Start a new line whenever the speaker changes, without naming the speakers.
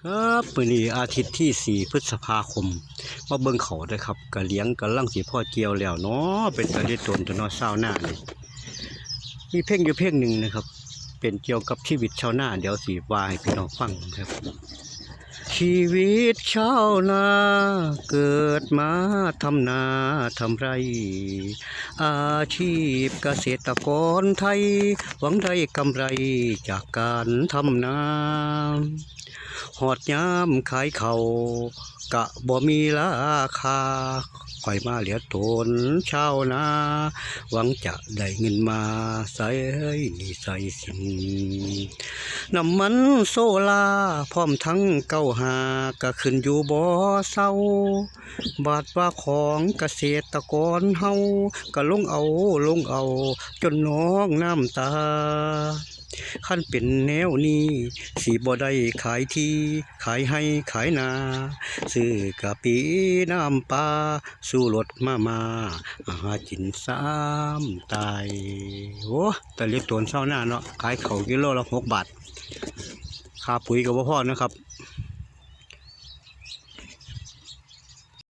ครับมื้อนี้อาทิตย์ที่4พฤษภาคมมาเบิ่งเขาเด้อครับกะเลี้ยงกำลังสิพอเกี่ยวแล้วเนาะเป็นตาได้ตนตัวเนาะชาวนานี่มีเพลงอยู่เพลงหนึ่งนะครับเป็นเกี่ยวกับชีวิตชาวนาเดี๋ยวสิว่าให้พี่น้องฟังครับชีวิตชาวนาเกิดมาทำนาทำไรอาชีพเกษตรกรไทยหวังได้กำไรจากการทำนาหอดยามขายเขากะบ่มีราคาค่อยมาเหลียตนชาวนาหวังจะได้เงินมาใส่หนี้ใส่สินน้ำมันโซลาพร้อมทั้งเก้าหาก็ขึ้นอยู่บ่เศร้าบาทว่าของเกษตรกรเฮาก็ลงเอาจนน้องน้ำตาคันเป็นแนวนี้สิบ่ได้ขายที่ขายให้ขายนาซื้อกะปิน้ำปลาสู้รถมาหากิน3ตายโอ้แต่เล็กตัวเช้าหน้าเนาะขายเขากิโลละ6 บาทค่าปุ๋ยก็บ่พอนะครับ